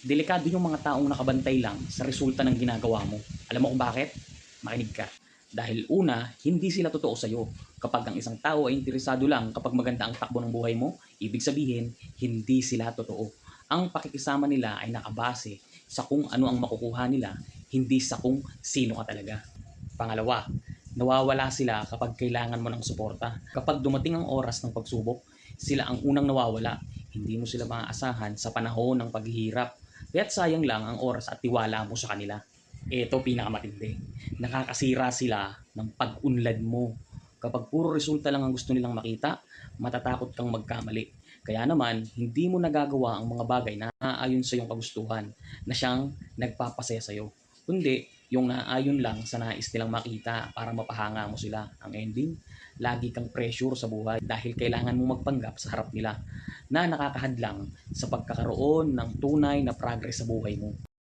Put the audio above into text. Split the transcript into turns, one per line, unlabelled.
Delikado yung mga taong nakabantay lang sa resulta ng ginagawa mo. Alam mo kung bakit? Makinig ka. Dahil una, hindi sila totoo sa'yo. Kapag ang isang tao ay interesado lang kapag maganda ang takbo ng buhay mo, ibig sabihin, hindi sila totoo. Ang pakikisama nila ay nakabase sa kung ano ang makukuha nila, hindi sa kung sino ka talaga. Pangalawa, nawawala sila kapag kailangan mo ng suporta. Kapag dumating ang oras ng pagsubok, sila ang unang nawawala. Hindi mo sila maaasahan sa panahon ng paghihirap. Kaya't sayang lang ang oras at tiwala mo sa kanila. Ito pinakamatindi. Nakakasira sila ng pag-unlad mo. Kapag puro resulta lang ang gusto nilang makita, matatakot kang magkamali. Kaya naman, hindi mo nagagawa ang mga bagay na naayon sa iyong kagustuhan na siyang nagpapasaya sa iyo. Kundi, yung naayon lang sa nais nilang makita para mapahanga mo sila. Ang ending, lagi kang pressure sa buhay dahil kailangan mo magpanggap sa harap nila na nakakahadlang sa pagkakaroon ng tunay na progress sa buhay mo.